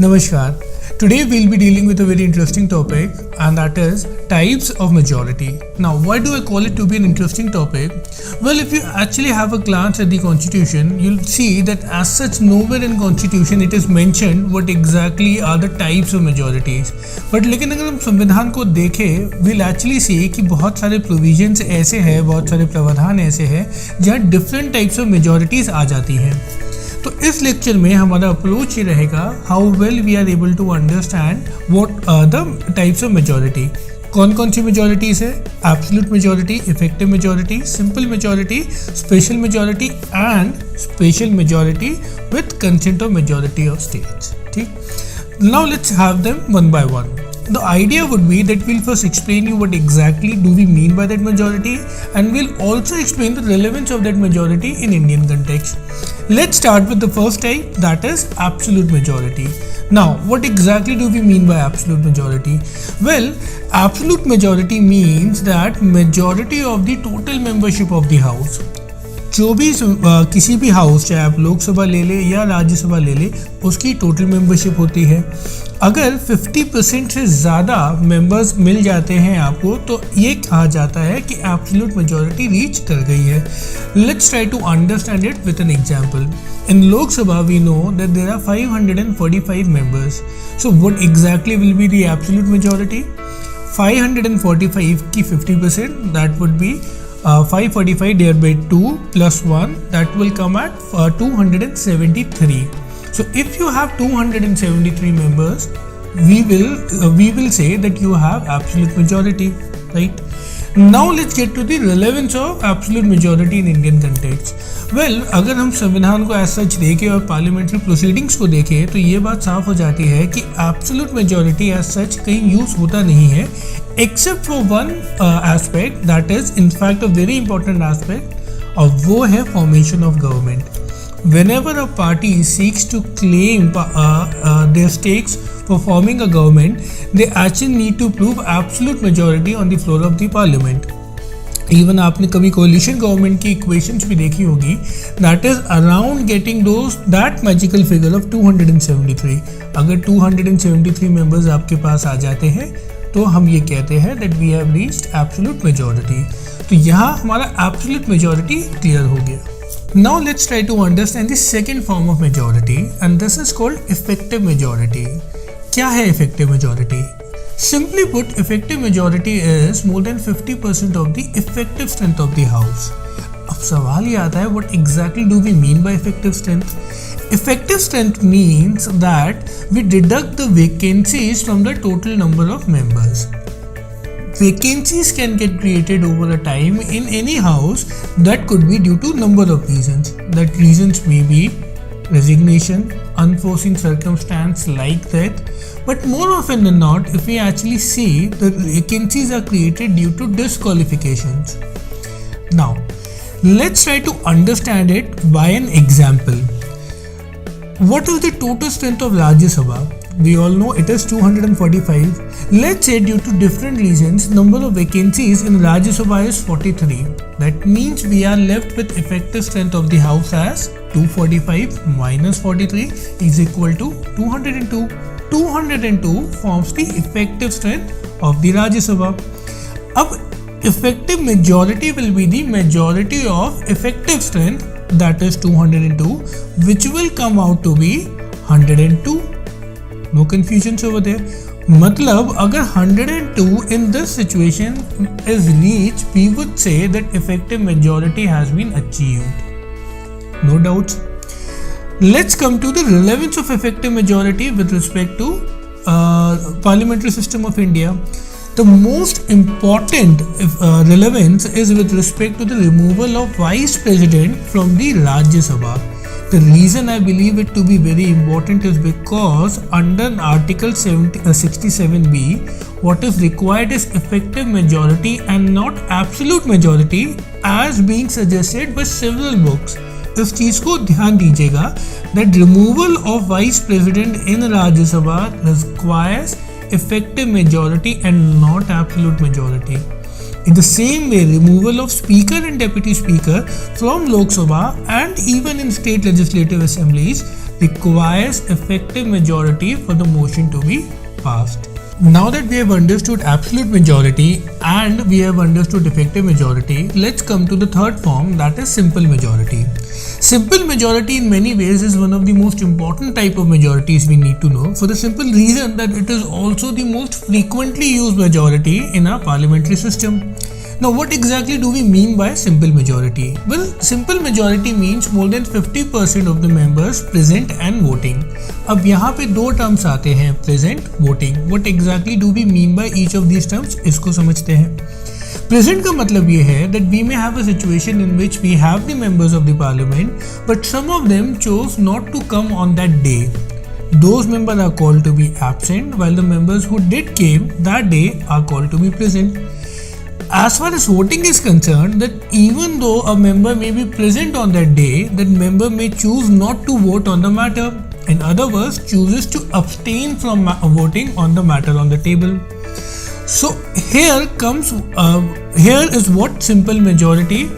Namaskar. Today we'll be dealing with a very interesting topic, and that is types of majority. Now, why do I call it to be an interesting topic? Well, if you actually have a glance at the constitution, you'll see that as such nowhere in constitution it is mentioned what exactly are the types of majorities. But लेकिन अगर हम संविधान को देखें, we'll actually see कि बहुत सारे provisions ऐसे हैं, बहुत सारे प्रावधान ऐसे हैं जहाँ different types of majorities आ जाती हैं. तो इस लेक्चर में हमारा अप्रोच ये रहेगा how well we are able to understand what are the types of majority. कौन कौन सी मेजॉरिटीज है? Absolute majority, effective majority, simple majority, special majority and special majority with consent of majority of states. ठीक, now let's have them one by one. The idea would be that we'll first explain you what exactly do we mean by that majority, and we'll also explain the relevance of that majority in Indian context. Let's start with the first type, that is absolute majority. Now, what exactly do we mean by absolute majority? Well, absolute majority means that majority of the total membership of the house. जो भी किसी भी house, चाहे आप लोकसभा ले ले या राज्यसभा ले ले, उसकी टोटल मेंबरशिप होती है. अगर 50% से ज़्यादा मेंबर्स मिल जाते हैं आपको, तो ये कहा जाता है कि एब्सोल्यूट मेजॉरिटी रीच कर गई है. Let's try to understand it with an example. In Lok Sabha we know that there are 545 members. So what exactly will be the absolute majority? 545 की 50%, that would be 545 divided by 2 plus 1, that will come at 273. So if you have 273 members, we will say that you have absolute majority, right? Now let's get to the relevance of absolute majority in Indian context. Well, अगर हम संविधान को as such देखें और parliamentary proceedings को देखें, तो ये बात साफ हो जाती है कि एब्सोल्यूट मेजॉरिटी as such कहीं यूज होता नहीं है, except for one aspect, that is in fact a very important aspect, और वो है formation of government. Whenever a party seeks to claim their stakes for forming a government, they actually need to prove absolute majority on the floor of the parliament. Even आपने कभी coalition government की equations भी देखी होगी, that is around getting that magical figure of 273. अगर 273 members आपके पास आ जाते हैं, तो हम ये कहते हैं that we have reached absolute majority. तो यहाँ हमारा absolute majority clear हो गया. Now let's try to understand the second form of majority, and this is called effective majority. क्या है effective majority? Simply put, effective majority is more than 50% of the effective strength of the house. अब सवाल ये आता है, what exactly do we mean by effective strength? Effective strength means that we deduct the vacancies from the total number of members. Vacancies can get created over a time in any house. That could be due to number of reasons. That reasons may be resignation, unforeseen circumstance like that. But more often than not, if we actually see, the vacancies are created due to disqualifications. Now, let's try to understand it by an example. What is the total strength of Rajya Sabha? We all know it is 245. Let's say due to different reasons, number of vacancies in Rajya Sabha is 43. That means we are left with effective strength of the house as 245 minus 43 is equal to 202. 202 forms the effective strength of the Rajya Sabha. अब effective majority will be the majority of effective strength, that is 202, which will come out to be 102. No confusions over there. मतलब अगर 102 in this situation is reached, we would say that effective majority has been achieved. No doubts. Let's come to the relevance of effective majority with respect to parliamentary system of India. The most important relevance is with respect to the removal of vice president from the Rajya Sabha. The reason I believe it to be very important is because under Article 67B, what is required is effective majority and not absolute majority as being suggested by several books. इस चीज़ को ध्यान दीजिएगा that removal of vice president in Rajya Sabha requires effective majority and not absolute majority. In the same way, removal of speaker and deputy speaker from Lok Sabha and even in state legislative assemblies requires effective majority for the motion to be passed. Now that we have understood absolute majority and we have understood effective majority, let's come to the third form, that is simple majority. Simple majority in many ways is one of the most important type of majorities we need to know, for the simple reason that it is also the most frequently used majority in our parliamentary system. Now what exactly do we mean by simple majority? Well, simple majority means more than 50% of the members present and voting. अब यहाँ पे दो terms आते हैं, present, voting. What exactly do we mean by each of these terms? इसको समझते हैं. Present का मतलब ये है that we may have a situation in which we have the members of the parliament, but some of them chose not to come on that day. Those members are called to be absent, while the members who did came that day are called to be present. As far as voting is concerned, that even though a member may be present on that day, that member may choose not to vote on the matter. In other words, chooses to abstain from voting on the matter on the table. So here is what simple majority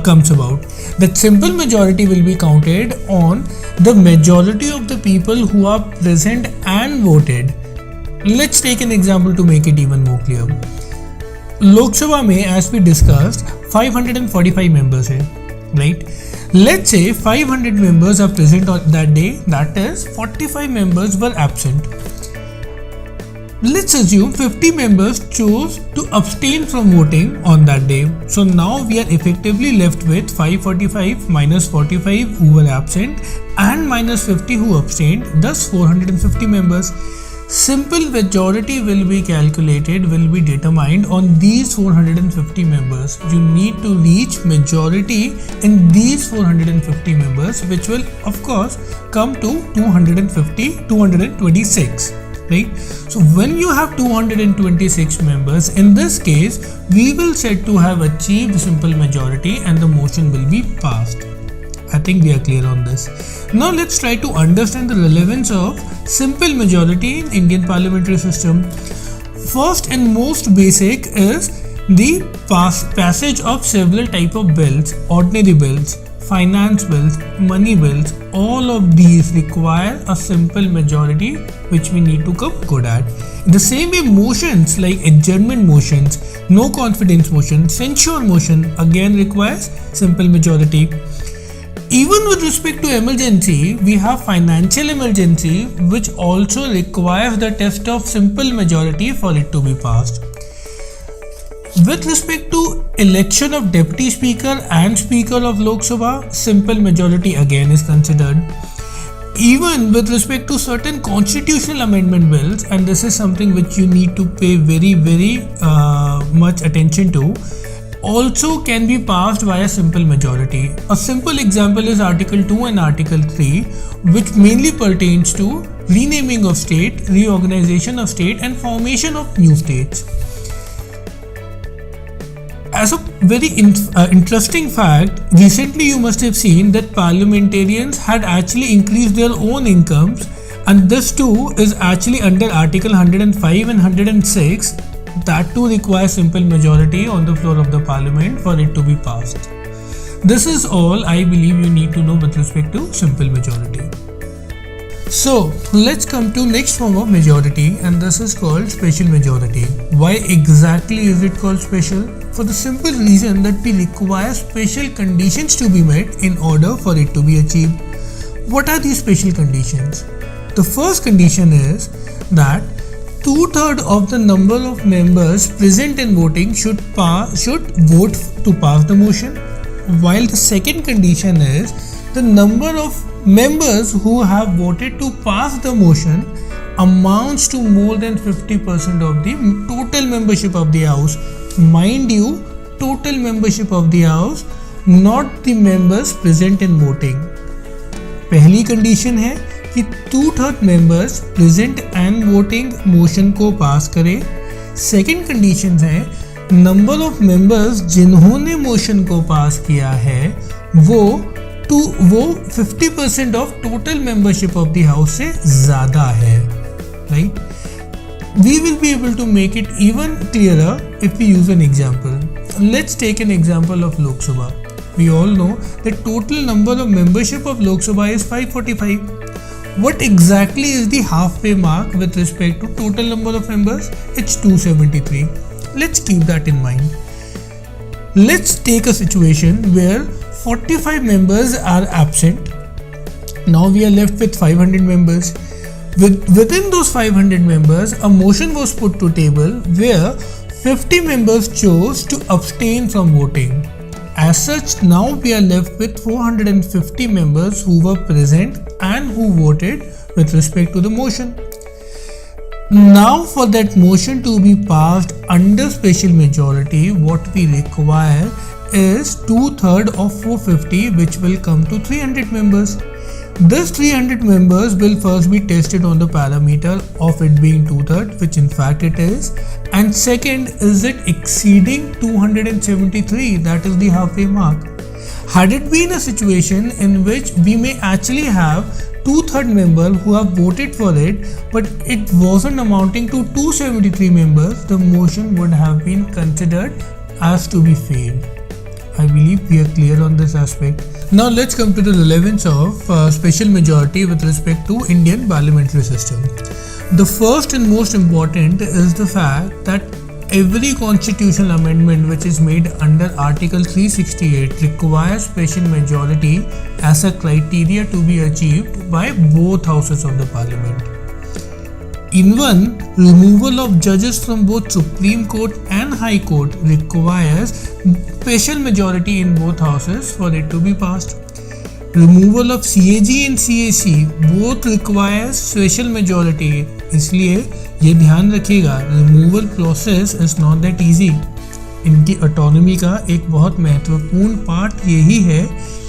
comes about. That simple majority will be counted on the majority of the people who are present and voted. Let's take an example to make it even more clear. Lok Sabha में, as we discussed, 545 members है, right? Let's say 500 members are present on that day, that is 45 members were absent. Let's assume 50 members chose to abstain from voting on that day. So now we are effectively left with 545 minus 45 who were absent and minus 50 who abstained, thus 450 members. Simple majority will be determined on these 450 members. You need to reach majority in these 450 members, which will of course come to 226, right? So when you have 226 members, in this case we will said to have achieved simple majority and the motion will be passed. I think we are clear on this. Now let's try to understand the relevance of simple majority in Indian parliamentary system. First and most basic is the passage of several type of bills, ordinary bills, finance bills, money bills. All of these require a simple majority which we need to come good at. In the same way, motions like adjournment motions, no confidence motion, censure motion again requires simple majority. Even with respect to emergency, we have financial emergency which also requires the test of simple majority for it to be passed. With respect to election of deputy speaker and speaker of Lok Sabha, simple majority again is considered. Even with respect to certain constitutional amendment bills, and this is something which you need to pay very much attention to, also can be passed via simple majority. A simple example is Article 2 and Article 3, which mainly pertains to renaming of state, reorganization of state and formation of new states. As a very interesting fact, recently you must have seen that parliamentarians had actually increased their own incomes, and this too is actually under Article 105 and 106. That too requires simple majority on the floor of the parliament for it to be passed. This is all I believe you need to know with respect to simple majority. So let's come to next form of majority, and this is called special majority. Why exactly is it called special? For the simple reason that we require special conditions to be met in order for it to be achieved. What are these special conditions? The first condition is that 2/3 of the number of members present and voting should vote to pass the motion, while the second condition is the number of members who have voted to pass the motion amounts to more than 50% of the total membership of the house. Mind you, total membership of the house, not the members present and voting. पहली condition है कि 2/3 members present and voting motion को पास करें. Second condition है number of members जिन्होंने motion को पास किया है वो 50% of total membership of the house से ज़्यादा है, right. We will be able to make it even clearer if we use an example. Let's take an example of Lok Sabha. We all know that total number of membership of Lok Sabha is 545. What exactly is the halfway mark with respect to total number of members? It's 273. Let's keep that in mind. Let's take a situation where 45 members are absent. Now we are left with 500 members. Within those 500 members, a motion was put to table where 50 members chose to abstain from voting. As such, now we are left with 450 members who were present and who voted with respect to the motion. Now for that motion to be passed under special majority, what we require is 2/3 of 450, which will come to 300 members. This 300 members will first be tested on the parameter of it being 2/3, which in fact it is, and second, is it exceeding 273, that is the halfway mark. Had it been a situation in which we may actually have 2/3 members who have voted for it, but it wasn't amounting to 273 members, the motion would have been considered as to be failed. I believe we are clear on this aspect. Now let's come to the relevance of special majority with respect to Indian parliamentary system. The first and most important is the fact that every constitutional amendment which is made under Article 368 requires special majority as a criteria to be achieved by both houses of the parliament. Even removal of judges from both Supreme Court and High Court requires special majority in both houses for it to be passed. Removal of CAG and CAC both requires special majority. इसलिए ये ध्यान रखिएगा, removal process is not that easy. इनकी autonomy का एक बहुत महत्वपूर्ण part यही है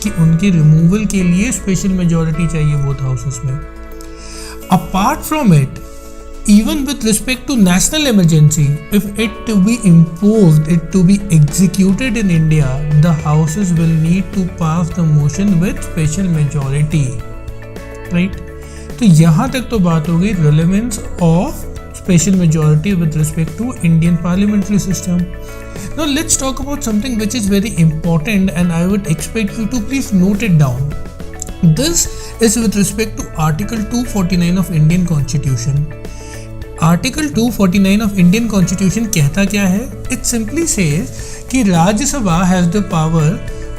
कि उनके रिमूवल के लिए स्पेशल मेजॉरिटी चाहिए बोथ हाउसेस में. Apart from it, even with respect to national emergency, if it to be imposed, it to be executed in India, the houses will need to pass the motion with special majority, right? तो यहाँ तक तो बात हो गई relevance of special majority with respect to Indian parliamentary system. Now let's talk about something which is very important and I would expect you to please note it down. This is with respect to Article 249 of Indian Constitution. Article 249 of Indian constitution कहता क्या है? It simply says कि Rajya Sabha has the power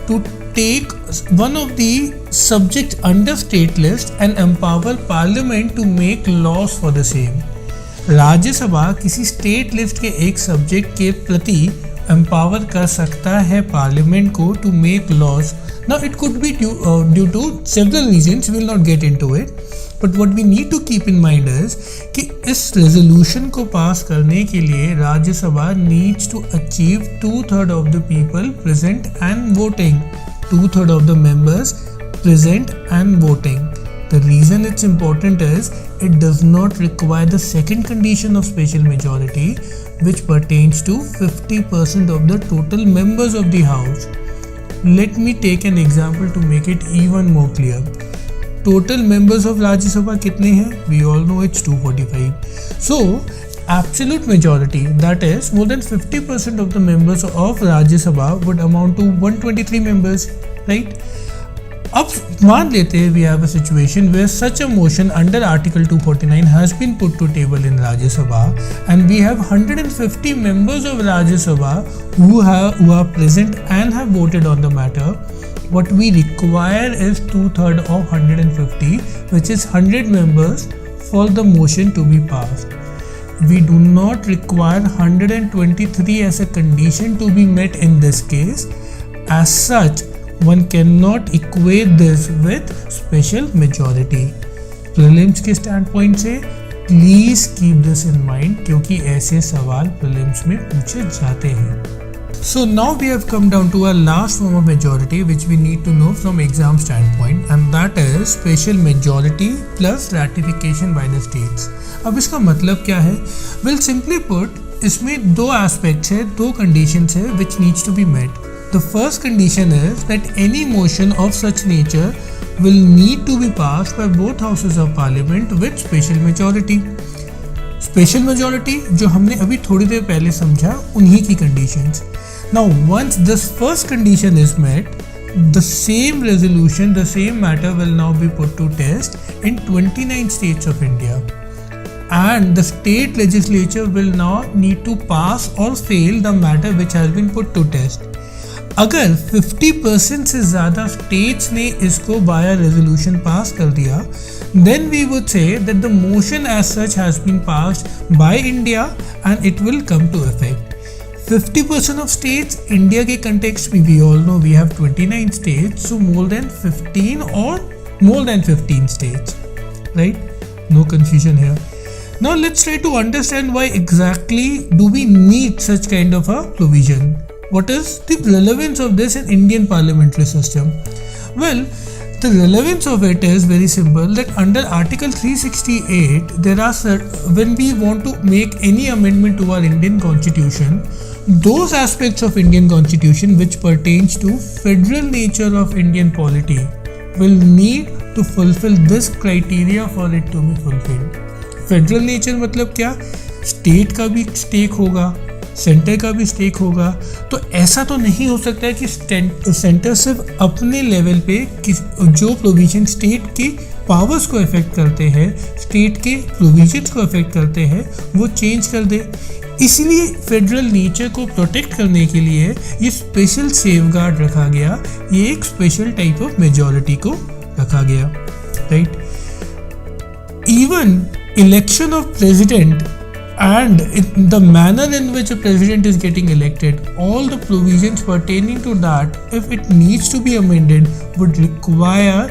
to take one of the subject under state list and empower parliament to make laws for the same. Rajya Sabha किसी state list के एक subject के प्रति empower कर सकता है पार्लियामेंट को to make laws. Now it could be due to several reasons, we will not get into it, but what we need to keep in mind is कि इस रेजोल्यूशन को पास करने के लिए Rajya Sabha needs to achieve 2/3 of the people present and voting, 2/3 of the members present and voting. The reason it's important is it does not require the second condition of special majority, which pertains to 50% of the total members of the house. Let me take an example to make it even more clear. Total members of Rajya Sabha कितने हैं? We all know it's 245. So absolute majority, that is more than 50% of the members of Rajya Sabha would amount to 123 members, right? अब मान लेते हैं we have a situation where such a motion under Article 249 has been put to table in Rajya Sabha and we have 150 members of Rajya Sabha who are present and have voted on the matter. What we require is 2/3 of 150, which is 100 members for the motion to be passed. We do not require 123 as a condition to be met in this case. As such, one cannot equate this with special majority. Prelims के standpoint से please keep this in mind क्योंकि ऐसे सवाल prelims में पूछे जाते हैं. So now we have come down to our last form of majority which we need to know from exam standpoint, and that is special majority plus ratification by the states. अब इसका मतलब क्या है? Well, simply put, इसमें दो aspects है, दो conditions है which needs to be met. The first condition is that any motion of such nature will need to be passed by both houses of parliament with special majority. Special majority जो हमने अभी थोड़ी देर पहले समझा, उन्हीं की conditions. Now once this first condition is met, the same resolution, the same matter will now be put to test in 29 states of India. And the state legislature will now need to pass or fail the matter which has been put to test. अगर 50% से ज़्यादा states ने इसको via resolution पास कर दिया, then we would say that the motion as such has been passed by India and it will come to effect. 50% of states, India के context में we all know we have 29 states, so more than 15 or more than 15 states, right? No confusion here. Now let's try to understand why exactly do we need such kind of a provision. What is the relevance of this in Indian parliamentary system? Well, the relevance of it is very simple, that under Article 368, there are when we want to make any amendment to our Indian constitution, those aspects of Indian constitution which pertains to federal nature of Indian polity will need to fulfill this criteria for it to be fulfilled. Federal nature मतलब क्या, state का भी stake होगा, centre का भी stake होगा, तो ऐसा तो नहीं हो सकता है कि सेंटर सिर्फ अपने लेवल पे जो प्रोविजन स्टेट की पावर्स को अफेक्ट करते हैं, स्टेट के प्रोविजंस को अफेक्ट करते हैं, वो चेंज कर दे। इसलिए फेडरल नेचर को प्रोटेक्ट करने के लिए ये स्पेशल सेफगार्ड रखा गया, ये एक स्पेशल टाइप ऑफ मेजॉरिटी को रखा गया, right. Even election of president and the manner in which a president is getting elected, all the provisions pertaining to that, if it needs to be amended, would require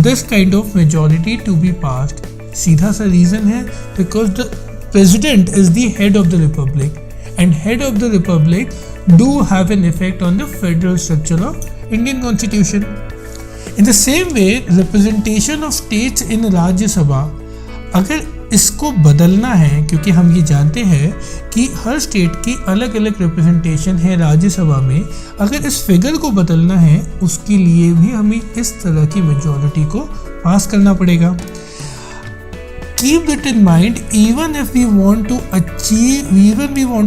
this kind of majority to be passed. सीधा सा reason है because the president is the head of the republic and head of the republic do have an effect on the federal structure of Indian constitution. In the same way, representation of states in Rajya Sabha, अगर इसको बदलना है, क्योंकि हम ये जानते हैं कि हर स्टेट की अलग अलग रिप्रेजेंटेशन है राज्यसभा में, अगर इस फिगर को बदलना है उसके लिए भी हमें इस तरह की मेजॉरिटी को पास करना पड़ेगा। Keep that in mind, even we want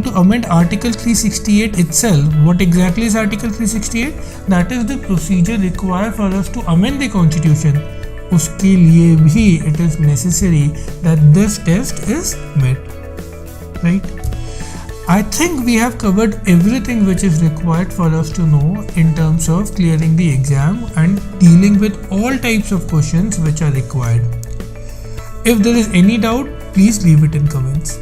to amend Article 368 itself. What exactly is Article 368? That is the procedure required for us to amend the constitution. उसके लिए भी it is necessary that this test is met, right? I think we have covered everything which is required for us to know in terms of clearing the exam and dealing with all types of questions which are required. If there is any doubt, please leave it in comments.